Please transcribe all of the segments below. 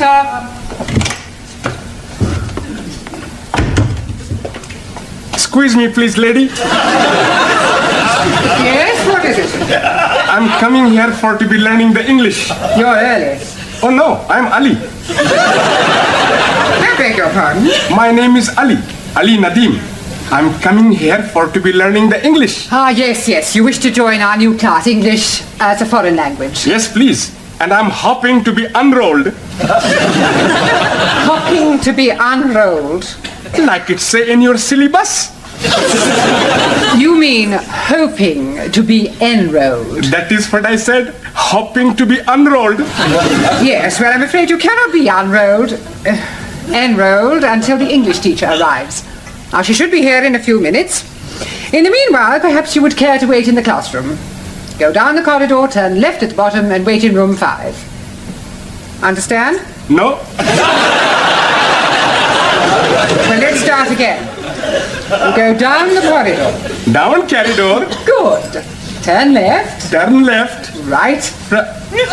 Enter. Excuse me, please, lady. Yes, what is it? I'm coming here for to be learning the English. You're early. Oh no, I'm Ali. I beg your pardon? My name is Ali Nadim. I'm coming here for to be learning the English. Ah, yes. You wish to join our new class, English as a foreign language. Yes, please. And I'm hoping to be unrolled. Hoping to be unrolled. Like it say in your syllabus. You mean hoping to be enrolled? That is what I said. Hoping to be unrolled. Yes, well, I'm afraid you cannot be enrolled until the English teacher arrives. Now, she should be here in a few minutes. In the meanwhile, perhaps you would care to wait in the classroom. Go down the corridor, turn left at the bottom, and wait in room 5. Understand? No. Well, let's start again. You go down the corridor. Down corridor. Good. Turn left. Turn left. Right. You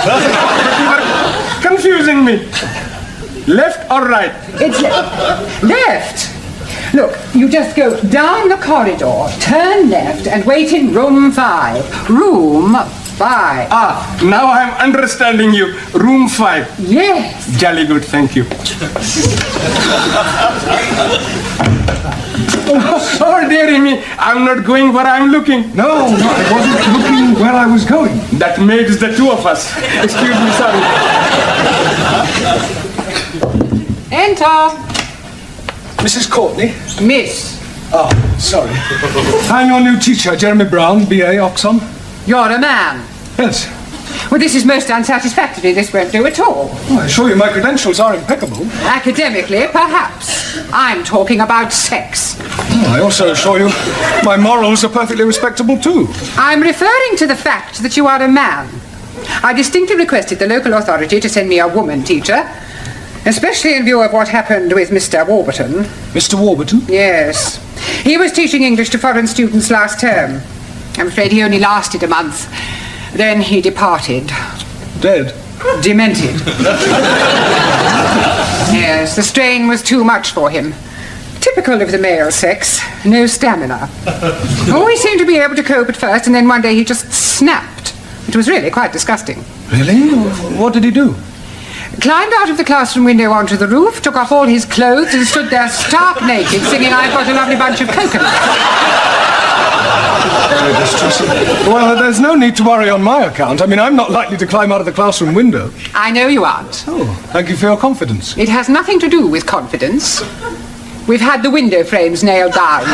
are confusing me. Left or right? It's left. Look, you just go down the corridor, turn left, and wait in room 5. Room 5. Ah, now I'm understanding you. Room 5. Yes. Jolly good, thank you. Oh, dearie me, I'm not going where I'm looking. No, I wasn't looking where I was going. That makes the two of us. Excuse me, sorry. Enter. Mrs. Courtney? Miss. Oh, sorry. I'm your new teacher, Jeremy Brown, B.A. Oxon. You're a man. Yes. Well, this is most unsatisfactory. This won't do at all. Oh, I assure you my credentials are impeccable. Academically, perhaps. I'm talking about sex. Oh, I also assure you my morals are perfectly respectable too. I'm referring to the fact that you are a man. I distinctly requested the local authority to send me a woman teacher, especially in view of what happened with Mr. Warburton. Mr. Warburton? Yes. He was teaching English to foreign students last term. I'm afraid he only lasted a month. Then he departed. Dead? Demented. Yes, the strain was too much for him. Typical of the male sex. No stamina. Oh, he seemed to be able to cope at first, and then one day he just snapped. It was really quite disgusting. Really? What did he do? Climbed out of the classroom window onto the roof, took off all his clothes, and stood there stark naked, singing, "I've got a lovely bunch of coconuts." Very distressing. Well, there's no need to worry on my account. I mean, I'm not likely to climb out of the classroom window. I know you aren't. Oh, thank you for your confidence. It has nothing to do with confidence. We've had the window frames nailed down.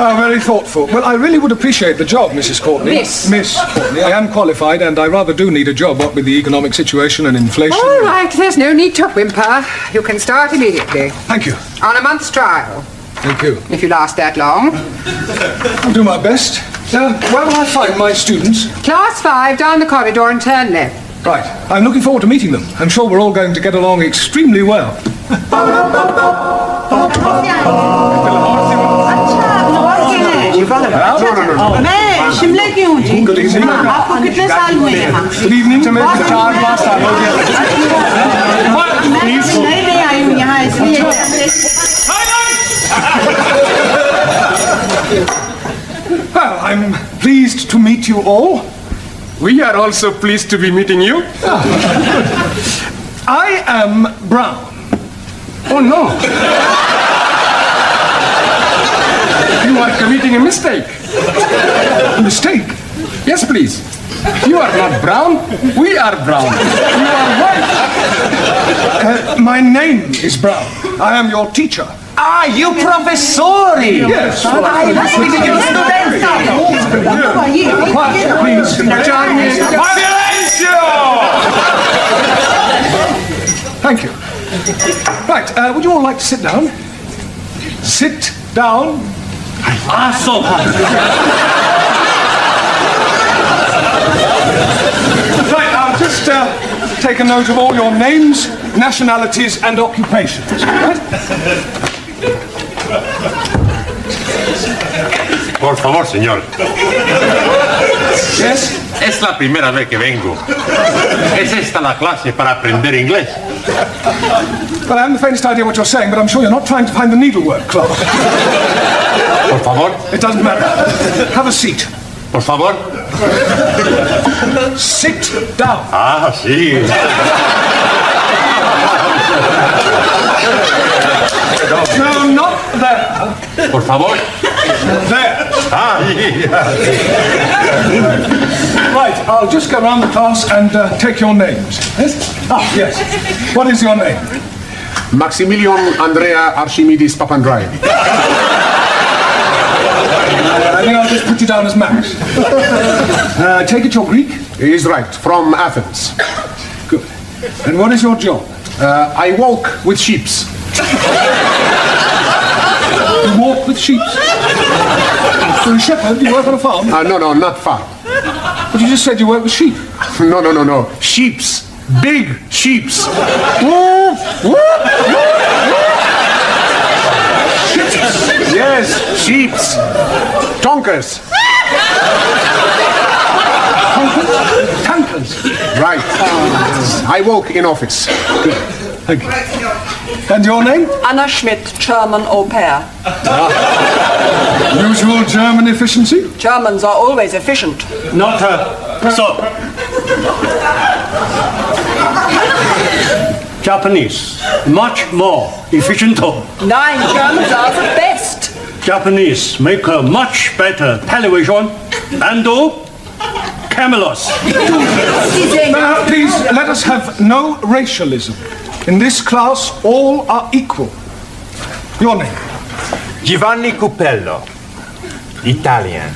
Oh, very thoughtful. Well, I really would appreciate the job, Mrs. Courtney. Miss Courtney. I am qualified, and I rather do need a job, what with the economic situation and inflation. All right, there's no need to whimper. You can start immediately. Thank you. On a month's trial, Thank you. if you last that long. I'll do my best. Where will I find my students? Class 5, down the corridor and turn left. Right. I'm looking forward to meeting them. I'm sure we're all going to get along extremely well. मैं शिमला की हूँ जी। Good evening. आपको कितने साल हुए यहाँ? Good evening to me. 4-5 साल हो गया। मैं नई आई हूँ यहाँ इसलिए। Well, I'm pleased to meet you all. We are also pleased to be meeting you. I am Brown. Oh no. You are committing a mistake. A mistake? Yes, please. You are not brown. We are brown. You are white. My name is Brown. I am your teacher. Ah, you professori! Yes. Please. Thank you. Right, would you all like to sit down? Sit down. Right, I'll just take a note of all your names, nationalities, and occupations. Right? Por favor, señor. Yes? Es la primera vez que vengo. ¿Es esta la clase para aprender inglés? Well, I haven't the faintest idea what you're saying, but I'm sure you're not trying to find the needlework club. Por favor, It doesn't matter. Have a seat. por favor. Sit down. Ah, sí. No, not there. Por favor. There. Ah, Right, I'll just go around the class and take your names. Yes? Ah, yes. What is your name? Maximilian Andrea Archimedes Papandreou. I think I'll just put you down as Max. Take it you're Greek? He is right, from Athens. Good. And what is your job? I walk with sheeps. You walk with sheep. You're a shepherd, you work on a farm? No, not far. But you just said you work with sheep. No. Sheeps. Big sheeps. Yes, sheeps. Tonkers. Tankers. Right. I walk in office. Good. Thank you. And your name? Anna Schmidt, German au pair. Usual German efficiency? Germans are always efficient. Not her. So. Japanese, much more efficient. Nein, Germans are the best. Japanese make a much better television and camelos. Now, please, let us have no racialism. In this class, all are equal. Your name? Giovanni Cupello, Italian.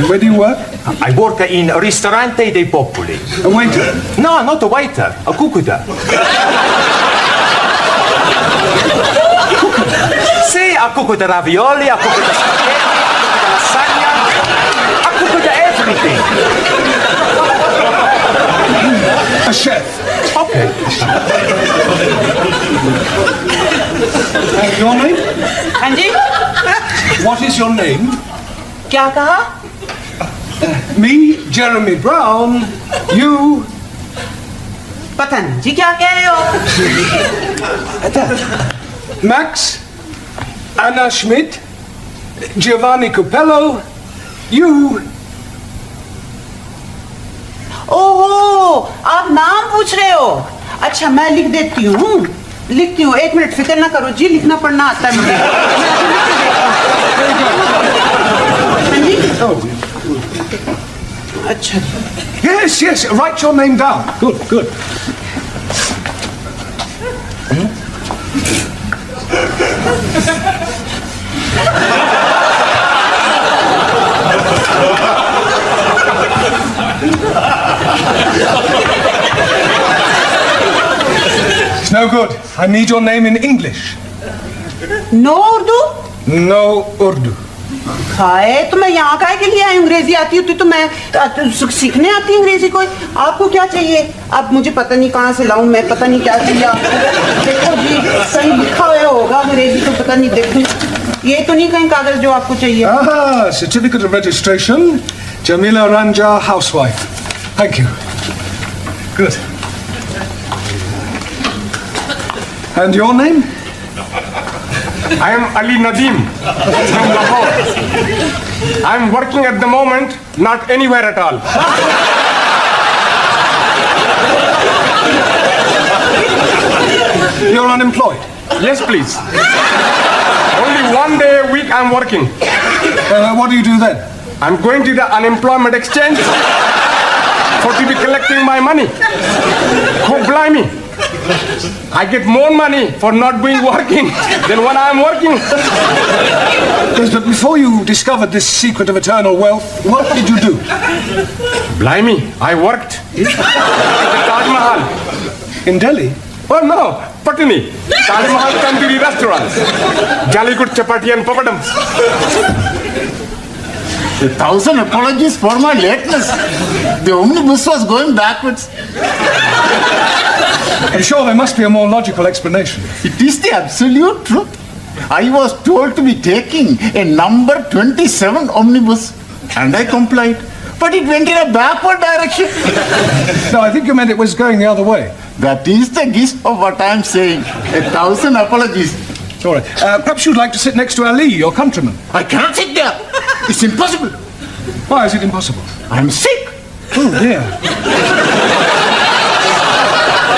Where do you work? I work in Ristorante dei Popoli. A waiter. No, not a waiter, a cuccuda. Sì, a cuccuda ravioli, a cuccuda spaghetti, a cuccuda lasagna, a cuccuda everything. A chef. Okay. And your name? हाँ जी What is your name? क्या कहा Me, Jeremy Brown. You. पता नहीं जी क्या कह रहे हो Max. Anna Schmidt. Giovanni Cupello. You. ओहो आप नाम पूछ रहे हो अच्छा मैं लिख देती हूँ 1 मिनट फिक्र ना करो जी लिखना पढ़ना आता है मुझे हाँ जी? अच्छा Yes, write your name down. Good. It's no good. I need your name in English. No Urdu No Urdu. Hi तो मैं यहाँ काहे के लिए आई अंग्रेजी आती होती तो मैं सीखने आती अंग्रेजी कोई आपको क्या चाहिए अब मुझे पता नहीं कहाँ से लाऊं मैं पता नहीं क्या चाहिए आपको देखो जी कहीं लिखा हुआ होगा अंग्रेजी तो पता नहीं देखूं ये तो नहीं कहीं कागज जो आपको चाहिए Ah, certificate of registration. Jamila Ranja, housewife. Thank you. Good. And your name? I am Ali Nadim from Lahore. I am working at the moment, not anywhere at all. You're unemployed. Yes, please. Only 1 day a week I am working. What do you do then? I'm going to the unemployment exchange for to be collecting my money. Oh, blimey. I get more money for not being working than when I'm working. Yes, but before you discovered this secret of eternal wealth, what did you do? Blimey, I worked at the Taj Mahal. In Delhi? Oh no, Patani. Taj Mahal Tandoori restaurant. Jallikut chapati and papadam. 1,000 apologies for my lateness. The omnibus was going backwards. I'm sure there must be a more logical explanation. It is the absolute truth. I was told to be taking a number 27 omnibus. And I complied. But it went in a backward direction. No, I think you meant it was going the other way. That is the gist of what I'm saying. 1,000 apologies. It's all right. Perhaps you'd like to sit next to Ali, your countryman. I cannot sit there. It's impossible. Why is it impossible? I'm sick. Oh, dear.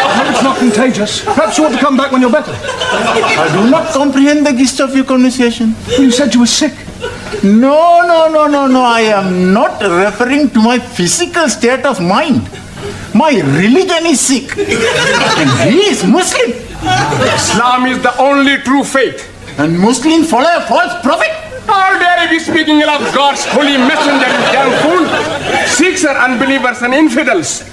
I hope it's not contagious. Perhaps you ought to come back when you're better. I do not comprehend the gist of your conversation. Well, you said you were sick. No. I am not referring to my physical state of mind. My religion is sick. And he is Muslim. Islam is the only true faith. And Muslims follow a false prophet. How dare you be speaking ill of God's holy messenger, you damn fool? Sikhs are unbelievers and infidels.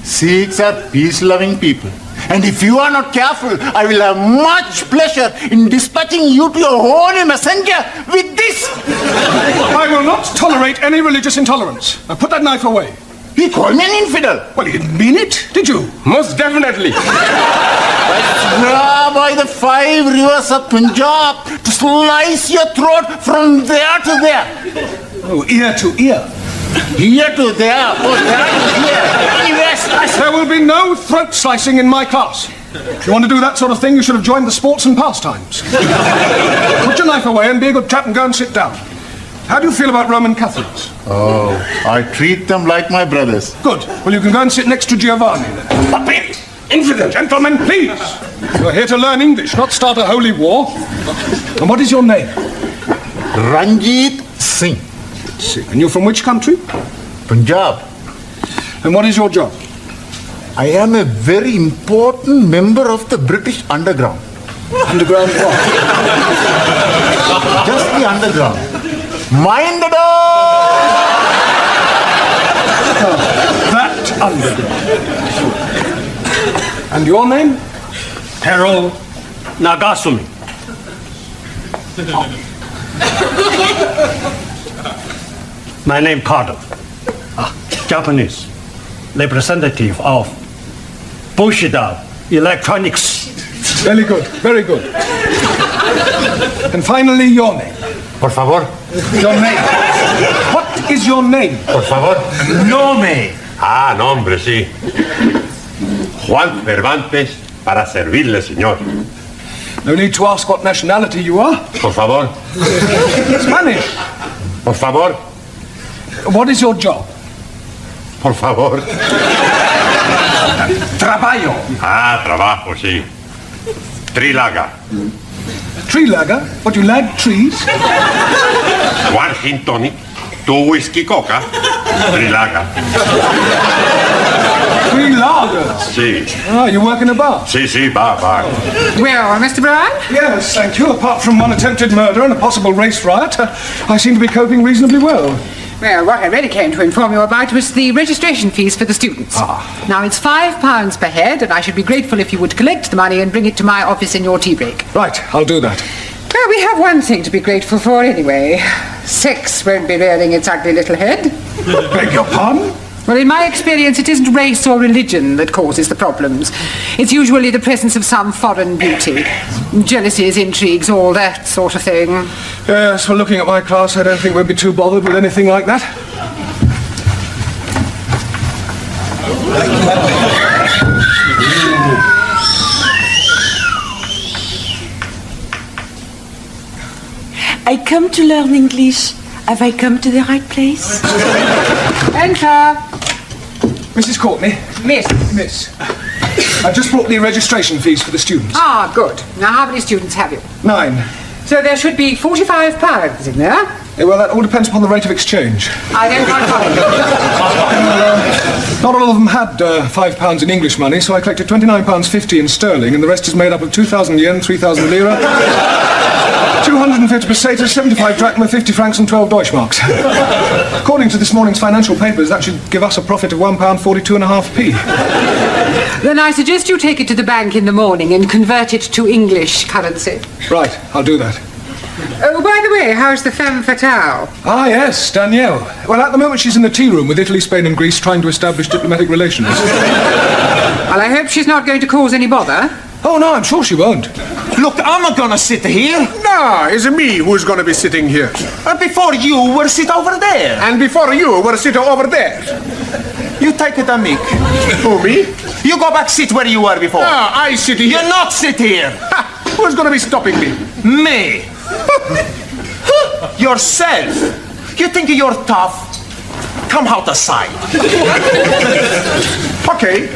Sikhs are peace-loving people. And if you are not careful, I will have much pleasure in dispatching you to your holy messenger with this. I will not tolerate any religious intolerance. Now put that knife away. He called me an infidel. Well, you didn't mean it, did you? Most definitely. By the 5 rivers of Punjab to slice your throat from there to there. Oh, ear to ear. Here to there. Oh, there to here. Yes. There will be no throat slicing in my class. If you want to do that sort of thing, you should have joined the sports and pastimes. Put your knife away and be a good chap and go and sit down. How do you feel about Roman Catholics? Oh, I treat them like my brothers. Good. Well, you can go and sit next to Giovanni then. But please, infidel gentlemen, please. You're here to learn English, not start a holy war. And what is your name? Ranjeet Singh. And you're from which country? Punjab. And what is your job? I am a very important member of the British Underground. Underground what? Just the underground. Mind the door! That underground. And your name? Taro Nagasumi. My name Taro. Japanese. Representative of Bushido Electronics. Very good, very good. And finally, your name. Por favor. Your name. What is your name? Por favor. Nome. Ah, nombre, sí. Juan Cervantes para servirle, señor. No need to ask what nationality you are. Por favor. Spanish. Por favor. What is your job? Por favor. Trabajo. Ah, trabajo, sí. Trilaga. Tree lagger? What, you lag trees? One gin tonic, 2 whiskey coca, Trilaga. 3 lagers. Sí. Ah, you work in a bar? Sí, va. Well, Mr. Brown? Yes, thank you. Apart from one attempted murder and a possible race riot, I seem to be coping reasonably well. Well, what I really came to inform you about was the registration fees for the students. Now, it's £5 per head, and I should be grateful if you would collect the money and bring it to my office in your tea break. Right, I'll do that. Well, we have one thing to be grateful for anyway. Sex won't be rearing its ugly little head. Beg your pardon? Well, in my experience, it isn't race or religion that causes the problems. It's usually the presence of some foreign beauty. Jealousies, intrigues, all that sort of thing. Yes, well, looking at my class, I don't think we'd be too bothered with anything like that. I come to learn English. Have I come to the right place? Enter. Mrs. Courtney. Miss. I've just brought the registration fees for the students. Ah, good. Now, how many students have you? 9. So there should be £45 in there. Well, that all depends upon the rate of exchange. I don't quite follow. Not all of them had £5 in English money, so I collected £29.50 in sterling, and the rest is made up of 2,000 yen, 3,000 lira, 250 pesetas, 75 drachma, 50 francs, and 12 Deutschmarks. According to this morning's financial papers, that should give us a profit of £1.42.5p. Then I suggest you take it to the bank in the morning and convert it to English currency. Right, I'll do that. Oh, by the way, how's the femme fatale? Ah, yes, Danielle. Well, at the moment she's in the tea room with Italy, Spain and Greece trying to establish diplomatic relations. Well, I hope she's not going to cause any bother. Oh, no, I'm sure she won't. Look, I'm not gonna sit here. No, it's me who's going to be sitting here. Before you were sit over there. And before you were sitting over there. You take it a mic. Who, me? You go back sit where you were before. No, I sit here. You're not sit here. Ha! Who's going to be stopping me? Me. Yourself. You think you're tough? Come out the side. Okay.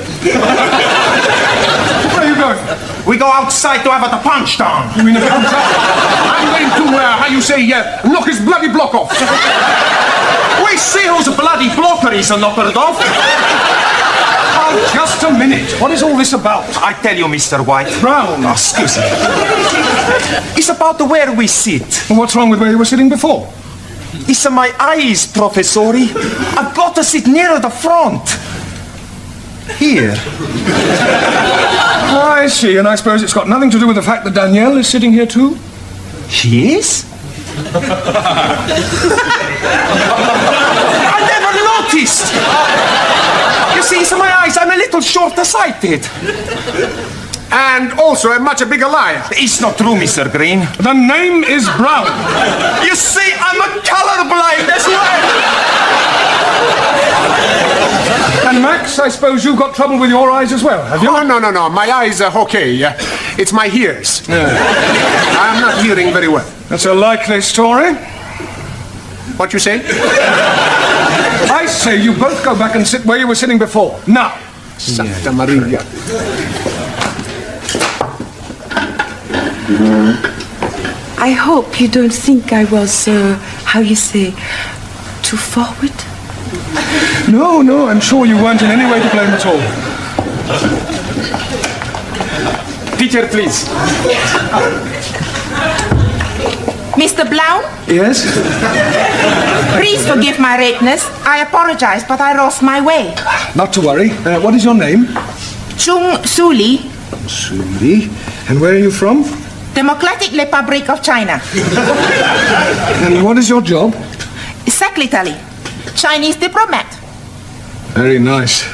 Where are you going? We go outside to have a punch down. You mean a punch up? I'm going to, how you say, knock his bloody block off. We see whose bloody blocker is knocked off. Oh, just a minute. What is all this about? I tell you, Mr. White. Brown. Oh, excuse me. It's about where we sit. Well, what's wrong with where you were sitting before? It's my eyes, Professori. I've got to sit near the front. Here. I see, and I suppose it's got nothing to do with the fact that Danielle is sitting here too? She is? I never noticed. You see, it's my eyes. I'm a little short-sighted. And also a much bigger liar. It's not true, Mr. Green. The name is Brown. You see, I'm a colorblind as well. And Max, I suppose you've got trouble with your eyes as well, have you? Oh, no. My eyes are okay. It's my ears. I'm not hearing very well. That's a likely story. What you say? I say you both go back and sit where you were sitting before. Now. Santa Maria. I hope you don't think I was, how you say, too forward? No, I'm sure you weren't in any way to blame at all. Teacher, please. Mr. Blount, Yes? please forgive my lateness. I apologize, but I lost my way. Not to worry. What is your name? Chung Suli, Suli. And where are you from? Democratic Republic of China. And what is your job? Secretary, Chinese diplomat. Very nice.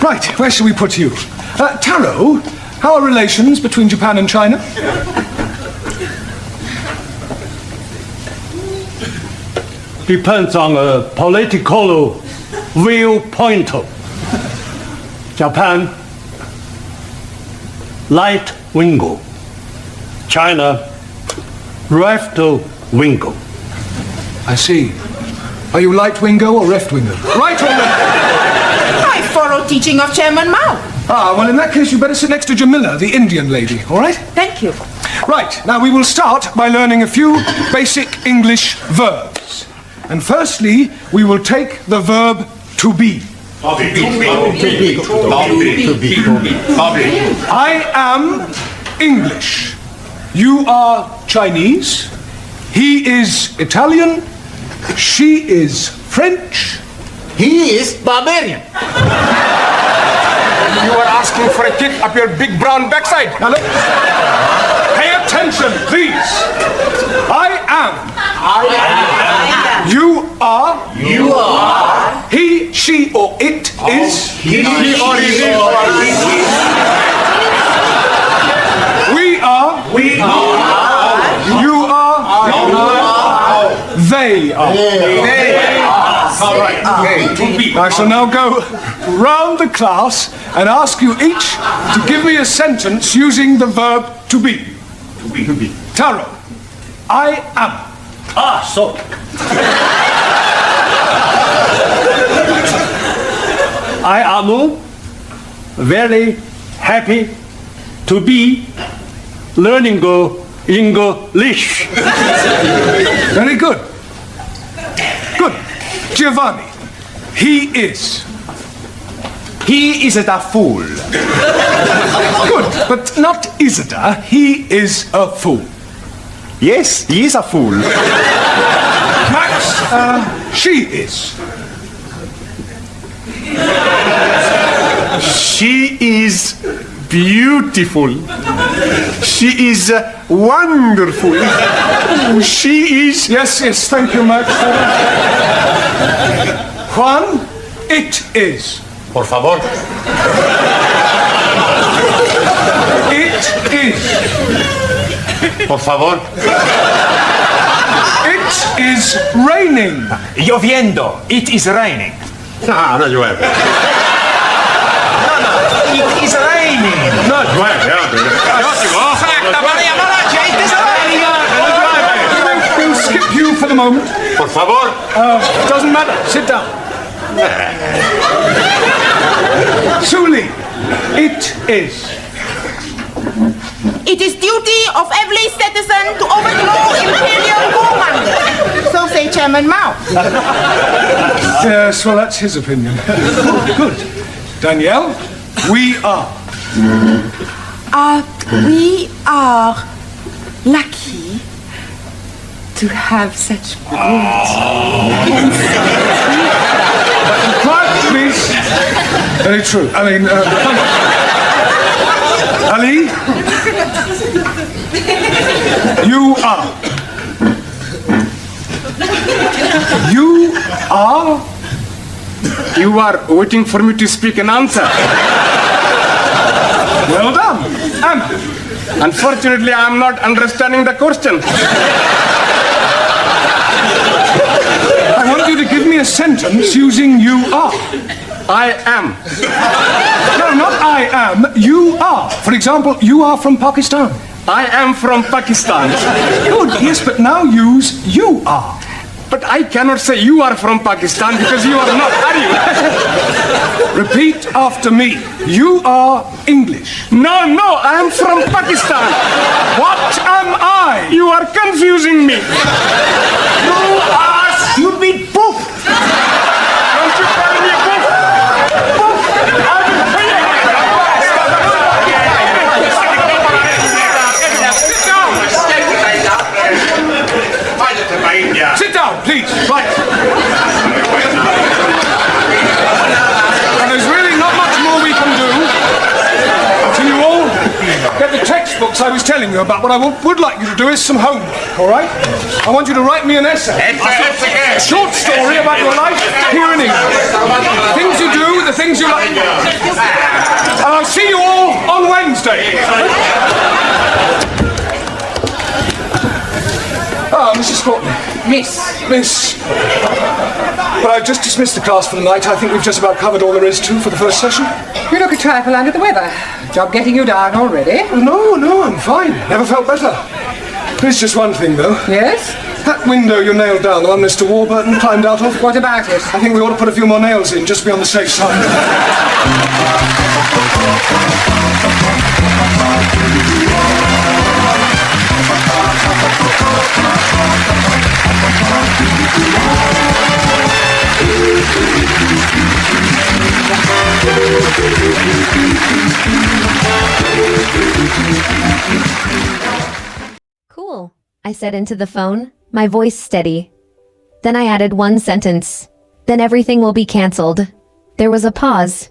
Right, where shall we put you? Taro, how are relations between Japan and China? Depends on a political viewpoint. Japan, right wing. China, left wing. I see. Are you right-wingo or left-wingo? Right or left? I follow teaching of Chairman Mao. Well, in that case, you better sit next to Jamila, the Indian lady, all right? Thank you. Right, now we will start by learning a few basic English verbs. And firstly, we will take the verb to be. I am English. You are Chinese. He is Italian. She is French. He is barbarian. You are asking for a kick up your big brown backside. Now look. Pay attention, please. I am. You are. He, she, or it is. He or it is. We are. You are. They are. All right. I shall now go round the class and ask you each to give me a sentence using the verb to be. Taro, I am. So. I am very happy to be learning English. Very good. Good. Giovanni, he is. He is a fool. Good, but not Isada. He is a fool. Yes, he is a fool. Max, she is. She is beautiful. She is wonderful. She is. Yes, thank you, Max. Juan, it is. Por favor. It is. Por favor. It is raining. Lloviendo. It is raining. No, no llueve. It is raining. No llueve, hombre. Exacta, Maria Malachi, it is raining. We'll skip you for the moment. Por favor. Doesn't matter. Sit down. Suli, it is. It is duty of every citizen to overthrow imperial government. So say Chairman Mao. Yes, well, that's his opinion. Good. Danielle, we are. We are lucky to have such great Quiet, please. Very true. I mean, Ali, you are. You are. You are waiting for me to speak an answer. Well done. Anna. Unfortunately, I am not understanding the question. I want you to give me a sentence using you are. I am. No, not I am. You are. For example, you are from Pakistan. I am from Pakistan. Good, yes, but now use you are. But I cannot say you are from Pakistan because you are not, are you? Repeat after me. You are English. No, I am from Pakistan. What am I? You are confusing me. You are stupid poof. Don't you call me a book? Sit down, please. Right. And there's really not much more we can do until you all get the textbooks I was telling you about. What I would like you to do is some homework, all right? I want you to write me an essay. A short story about your life here in England. The things you do, the things you like. And I'll see you all on Wednesday. Mrs. Courtney. Miss. But I've just dismissed the class for the night. I think we've just about covered all there is to for the first session. You look a trifle under the weather. Job getting you down already? No, I'm fine. Never felt better. There's just one thing, though. Yes? That window you nailed down, the one Mr. Warburton climbed out of. What about it? I think we ought to put a few more nails in, just to be on the safe side. Cool, I said into the phone, my voice steady. Then I added one sentence. Then everything will be cancelled. There was a pause.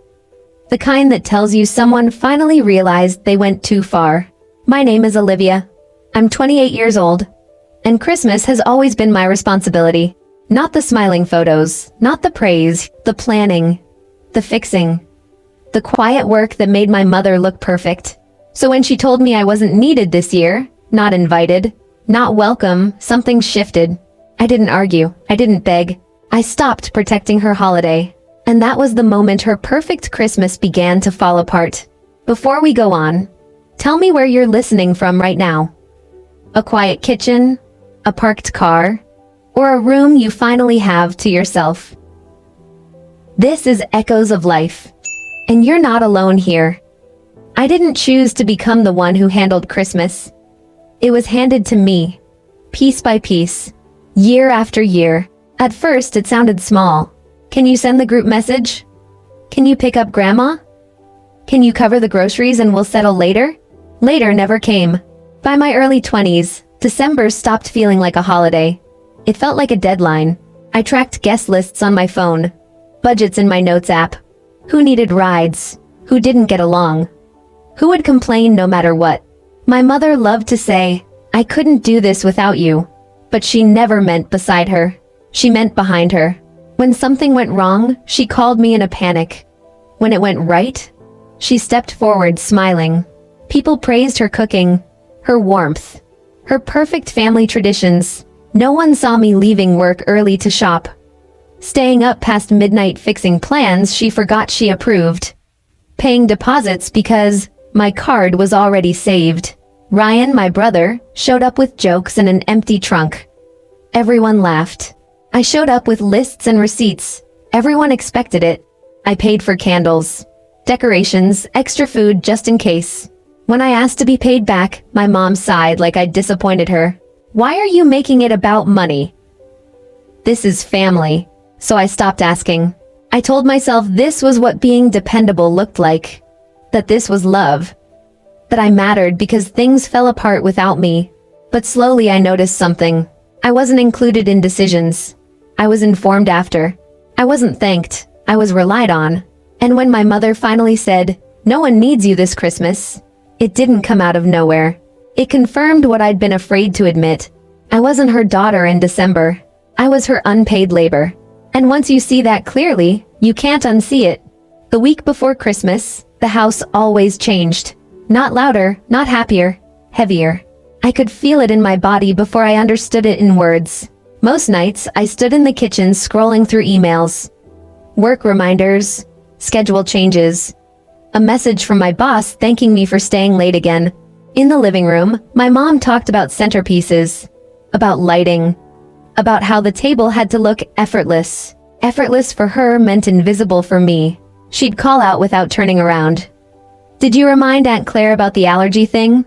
The kind that tells you someone finally realized they went too far. My name is Olivia. I'm 28 years old. And Christmas has always been my responsibility. Not the smiling photos, not the praise, the planning, the fixing. The quiet work that made my mother look perfect. So when she told me I wasn't needed this year, not invited, not welcome, something shifted. I didn't argue. I didn't beg. I stopped protecting her holiday. And that was the moment her perfect Christmas began to fall apart. Before we go on, tell me where you're listening from right now. A quiet kitchen, a parked car, or a room you finally have to yourself. This is Echoes of Life. And you're not alone here. I didn't choose to become the one who handled Christmas. It was handed to me, piece by piece, year after year. At first, it sounded small. Can you send the group message? Can you pick up grandma? Can you cover the groceries and we'll settle later? Later never came. By my early 20s, December stopped feeling like a holiday. It felt like a deadline. I tracked guest lists on my phone, budgets in my notes app. Who needed rides? Who didn't get along? Who would complain no matter what? My mother loved to say, I couldn't do this without you. But she never meant beside her. She meant behind her. When something went wrong, she called me in a panic. When it went right, she stepped forward smiling. People praised her cooking, her warmth, Her perfect family traditions. No one saw me leaving work early to shop. Staying up past midnight fixing plans she forgot she approved. Paying deposits because my card was already saved. Ryan, my brother, showed up with jokes and an empty trunk. Everyone laughed. I showed up with lists and receipts. Everyone expected it. I paid for candles, decorations, extra food just in case. When I asked to be paid back, my mom sighed like I'd disappointed her. Why are you making it about money? This is family. So I stopped asking. I told myself this was what being dependable looked like. That this was love. That I mattered because things fell apart without me. But slowly I noticed something. I wasn't included in decisions. I was informed after. I wasn't thanked. I was relied on. And when my mother finally said, "No one needs you this Christmas," it didn't come out of nowhere. It confirmed what I'd been afraid to admit. I wasn't her daughter in December. I was her unpaid labor. And once you see that clearly, you can't unsee it. The week before Christmas, the house always changed. Not louder, not happier, heavier. I could feel it in my body before I understood it in words. Most nights, I stood in the kitchen scrolling through emails. Work reminders, schedule changes. A message from my boss thanking me for staying late again. In the living room, my mom talked about centerpieces, about lighting, about how the table had to look effortless. Effortless for her meant invisible for me. She'd call out without turning around. "Did you remind Aunt Claire about the allergy thing?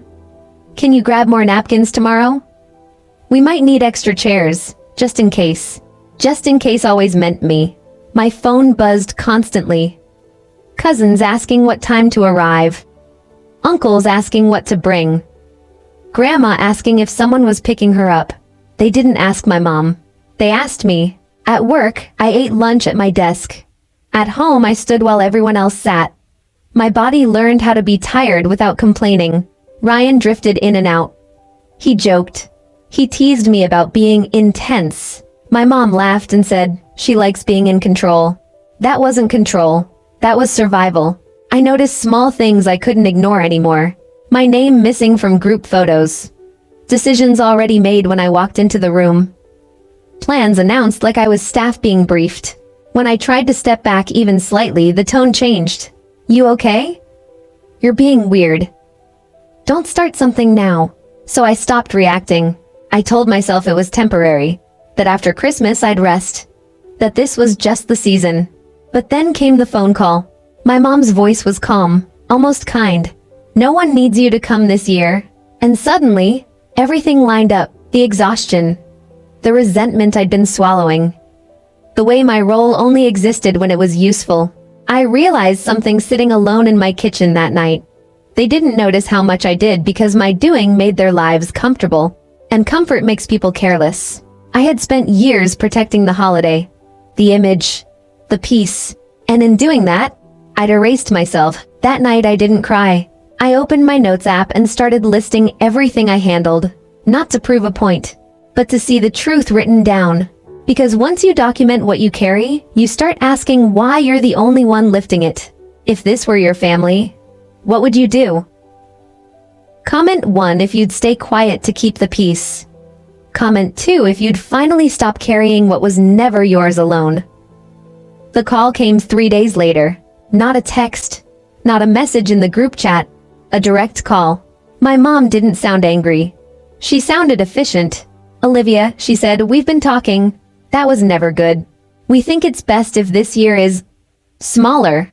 Can you grab more napkins tomorrow? We might need extra chairs, just in case." Just in case always meant me. My phone buzzed constantly. Cousins asking what time to arrive. Uncles asking what to bring. Grandma asking if someone was picking her up. They didn't ask my mom. They asked me. At work, I ate lunch at my desk. At home, I stood while everyone else sat. My body learned how to be tired without complaining. Ryan drifted in and out. He joked. He teased me about being intense. My mom laughed and said, she likes being in control. That wasn't control. That was survival. I noticed small things I couldn't ignore anymore. My name missing from group photos. Decisions already made when I walked into the room. Plans announced like I was staff being briefed. When I tried to step back even slightly, the tone changed. "You okay? You're being weird. Don't start something now." So I stopped reacting. I told myself it was temporary. That after Christmas I'd rest. That this was just the season. But then came the phone call. My mom's voice was calm, almost kind. "No one needs you to come this year." And suddenly, everything lined up. The exhaustion. The resentment I'd been swallowing. The way my role only existed when it was useful. I realized something sitting alone in my kitchen that night. They didn't notice how much I did because my doing made their lives comfortable. And comfort makes people careless. I had spent years protecting the holiday. The image. The peace. And in doing that, I'd erased myself. That night I didn't cry. I opened my notes app and started listing everything I handled. Not to prove a point, but to see the truth written down. Because once you document what you carry, you start asking why you're the only one lifting it. If this were your family, what would you do? Comment 1 if you'd stay quiet to keep the peace. Comment 2 if you'd finally stop carrying what was never yours alone. The call came 3 days later. Not a text, not a message in the group chat, a direct call. My mom didn't sound angry. She sounded efficient. "Olivia," she said, "we've been talking. That was never good. We think it's best if this year is smaller,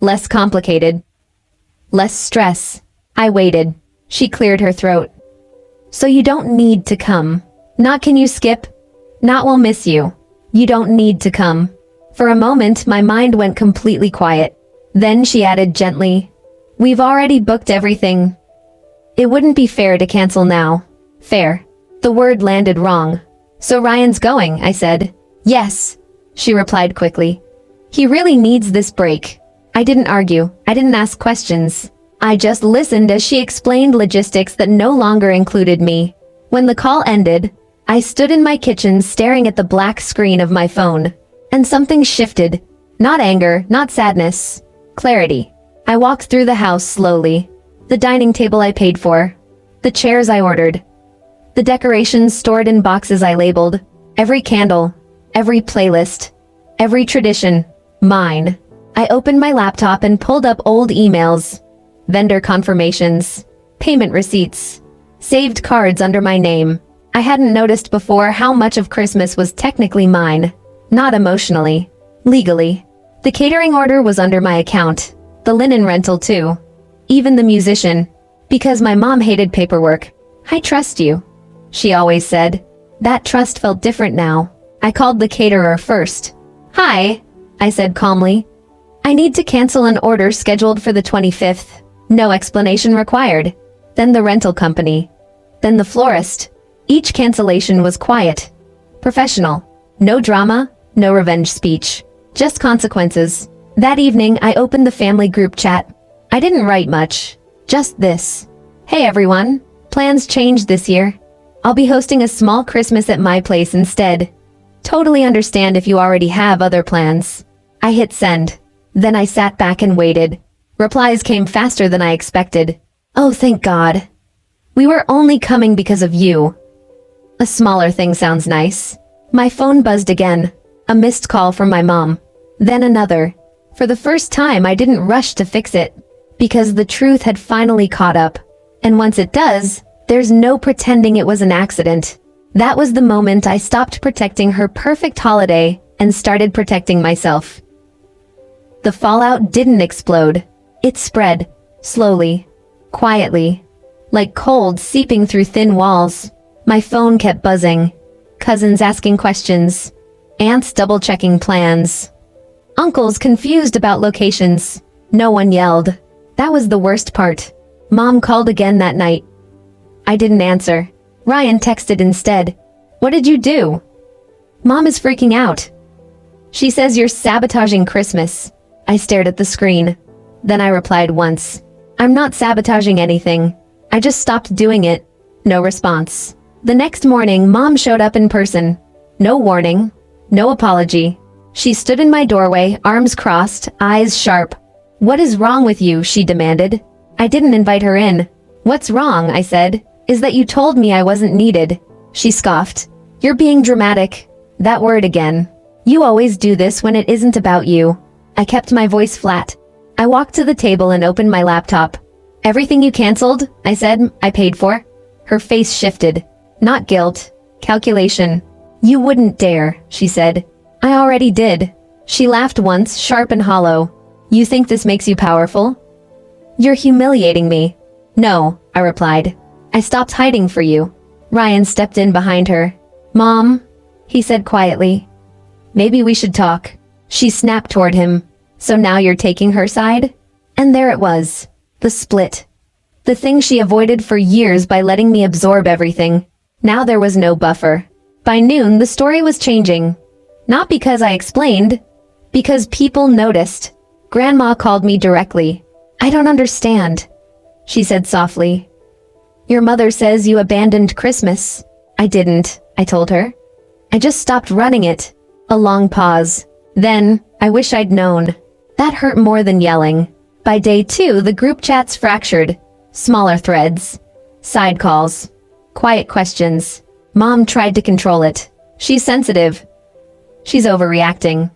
less complicated, less stress." I waited. She cleared her throat. "So you don't need to come. Not can you skip? Not we'll miss you. You don't need to come." For a moment, my mind went completely quiet. Then she added gently, "We've already booked everything. It wouldn't be fair to cancel now." Fair. The word landed wrong. "So Ryan's going," I said. "Yes," she replied quickly. "He really needs this break." I didn't argue. I didn't ask questions. I just listened as she explained logistics that no longer included me. When the call ended, I stood in my kitchen staring at the black screen of my phone. And something shifted. Not anger, not sadness. Clarity. I walked through the house slowly. The dining table I paid for. The chairs I ordered. The decorations stored in boxes I labeled. Every candle, every playlist, every tradition, mine. I opened my laptop and pulled up old emails, vendor confirmations, payment receipts, saved cards under my name. I hadn't noticed before how much of Christmas was technically mine, not emotionally, legally. The catering order was under my account, the linen rental too, even the musician, because my mom hated paperwork. I trust you, she always said. That trust felt different now. I called the caterer first. Hi, I said calmly. I need to cancel an order scheduled for the 25th. No explanation required. Then the rental company. Then the florist. Each cancellation was quiet. Professional. No drama, no revenge speech. Just consequences. That evening, I opened the family group chat. I didn't write much. Just this. Hey everyone. Plans changed this year. I'll be hosting a small Christmas at my place instead. Totally understand if you already have other plans. I hit send. Then I sat back and waited. Replies came faster than I expected. Oh, thank God. We were only coming because of you. A smaller thing sounds nice. My phone buzzed again. A missed call from my mom. Then another. For the first time, I didn't rush to fix it, because the truth had finally caught up. And once it does, there's no pretending it was an accident. That was the moment I stopped protecting her perfect holiday and started protecting myself. The fallout didn't explode. It spread, slowly, quietly, like cold seeping through thin walls. My phone kept buzzing. Cousins asking questions. Aunts double-checking plans. Uncles confused about locations. No one yelled. That was the worst part. Mom called again that night. I didn't answer. Ryan texted instead. What did you do? Mom is freaking out. She says you're sabotaging Christmas. I stared at the screen. Then I replied once. I'm not sabotaging anything. I just stopped doing it. No response. The next morning, Mom showed up in person. No warning. No apology. She stood in my doorway, arms crossed, eyes sharp. What is wrong with you? She demanded. I didn't invite her in. What's wrong? I said. Is that you told me I wasn't needed. She scoffed. You're being dramatic. That word again. You always do this when it isn't about you. I kept my voice flat. I walked to the table and opened my laptop. Everything you canceled, I said, I paid for. Her face shifted. Not guilt. Calculation. You wouldn't dare, she said. I already did. She laughed once, sharp and hollow. You think this makes you powerful? You're humiliating me. No, I replied. I stopped hiding for you. Ryan stepped in behind her. Mom, he said quietly. Maybe we should talk. She snapped toward him. So now you're taking her side? And there it was. The split. The thing she avoided for years by letting me absorb everything. Now there was no buffer. By noon, the story was changing. Not because I explained. Because people noticed. Grandma called me directly. I don't understand, she said softly. Your mother says you abandoned Christmas. I didn't, I told her. I just stopped running it. A long pause. Then, I wish I'd known. That hurt more than yelling. By day 2, the group chats fractured. Smaller threads. Side calls. Quiet questions. Mom tried to control it. She's sensitive. She's overreacting.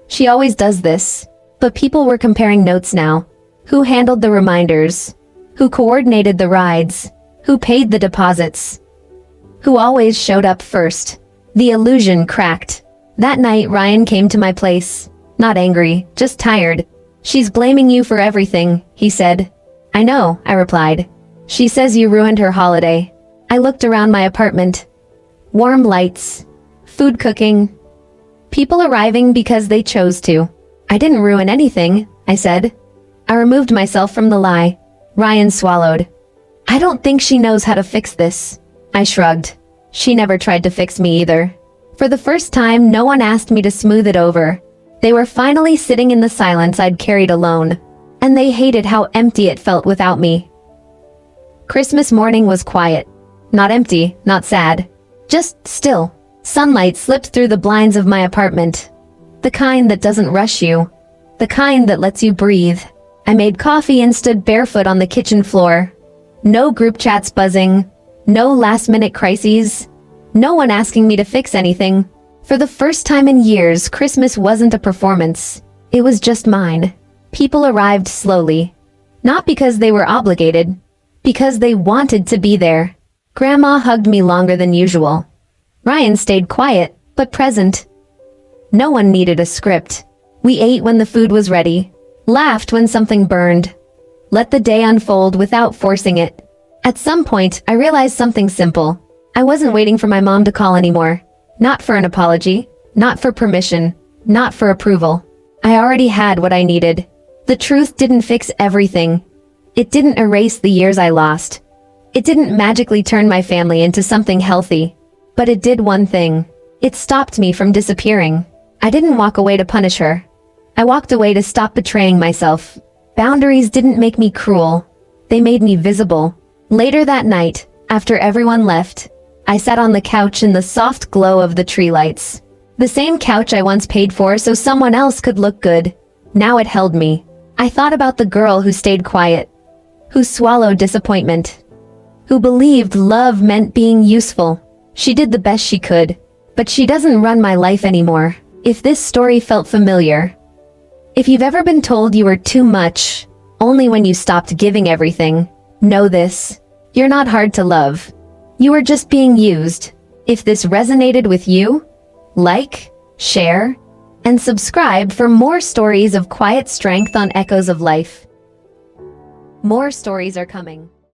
She always does this. But people were comparing notes now. Who handled the reminders? Who coordinated the rides? Who paid the deposits? Who always showed up first? The illusion cracked. That night, Ryan came to my place. Not angry, just tired. She's blaming you for everything, he said. I know, I replied. She says you ruined her holiday. I looked around my apartment. Warm lights. Food cooking. People arriving because they chose to. I didn't ruin anything, I said. I removed myself from the lie. Ryan swallowed. I don't think she knows how to fix this. I shrugged. She never tried to fix me either. For the first time, no one asked me to smooth it over. They were finally sitting in the silence I'd carried alone. And they hated how empty it felt without me. Christmas morning was quiet. Not empty, not sad. Just still. Sunlight slipped through the blinds of my apartment. The kind that doesn't rush you. The kind that lets you breathe. I made coffee and stood barefoot on the kitchen floor. No group chats buzzing. No last-minute crises. No one asking me to fix anything. For the first time in years, Christmas wasn't a performance. It was just mine. People arrived slowly. Not because they were obligated, because they wanted to be there. Grandma hugged me longer than usual. Ryan stayed quiet, but present. No one needed a script. We ate when the food was ready, laughed when something burned, let the day unfold without forcing it. At some point, I realized something simple. I wasn't waiting for my mom to call anymore. Not for an apology, not for permission, not for approval. I already had what I needed. The truth didn't fix everything. It didn't erase the years I lost. It didn't magically turn my family into something healthy. But it did one thing. It stopped me from disappearing. I didn't walk away to punish her. I walked away to stop betraying myself. Boundaries didn't make me cruel. They made me visible. Later that night, after everyone left, I sat on the couch in the soft glow of the tree lights. The same couch I once paid for so someone else could look good. Now it held me. I thought about the girl who stayed quiet, who swallowed disappointment, who believed love meant being useful. She did the best she could, but she doesn't run my life anymore. If this story felt familiar, if you've ever been told you were too much, only when you stopped giving everything, know this. You're not hard to love. You were just being used. If this resonated with you, like, share, and subscribe for more stories of quiet strength on Echoes of Life. More stories are coming.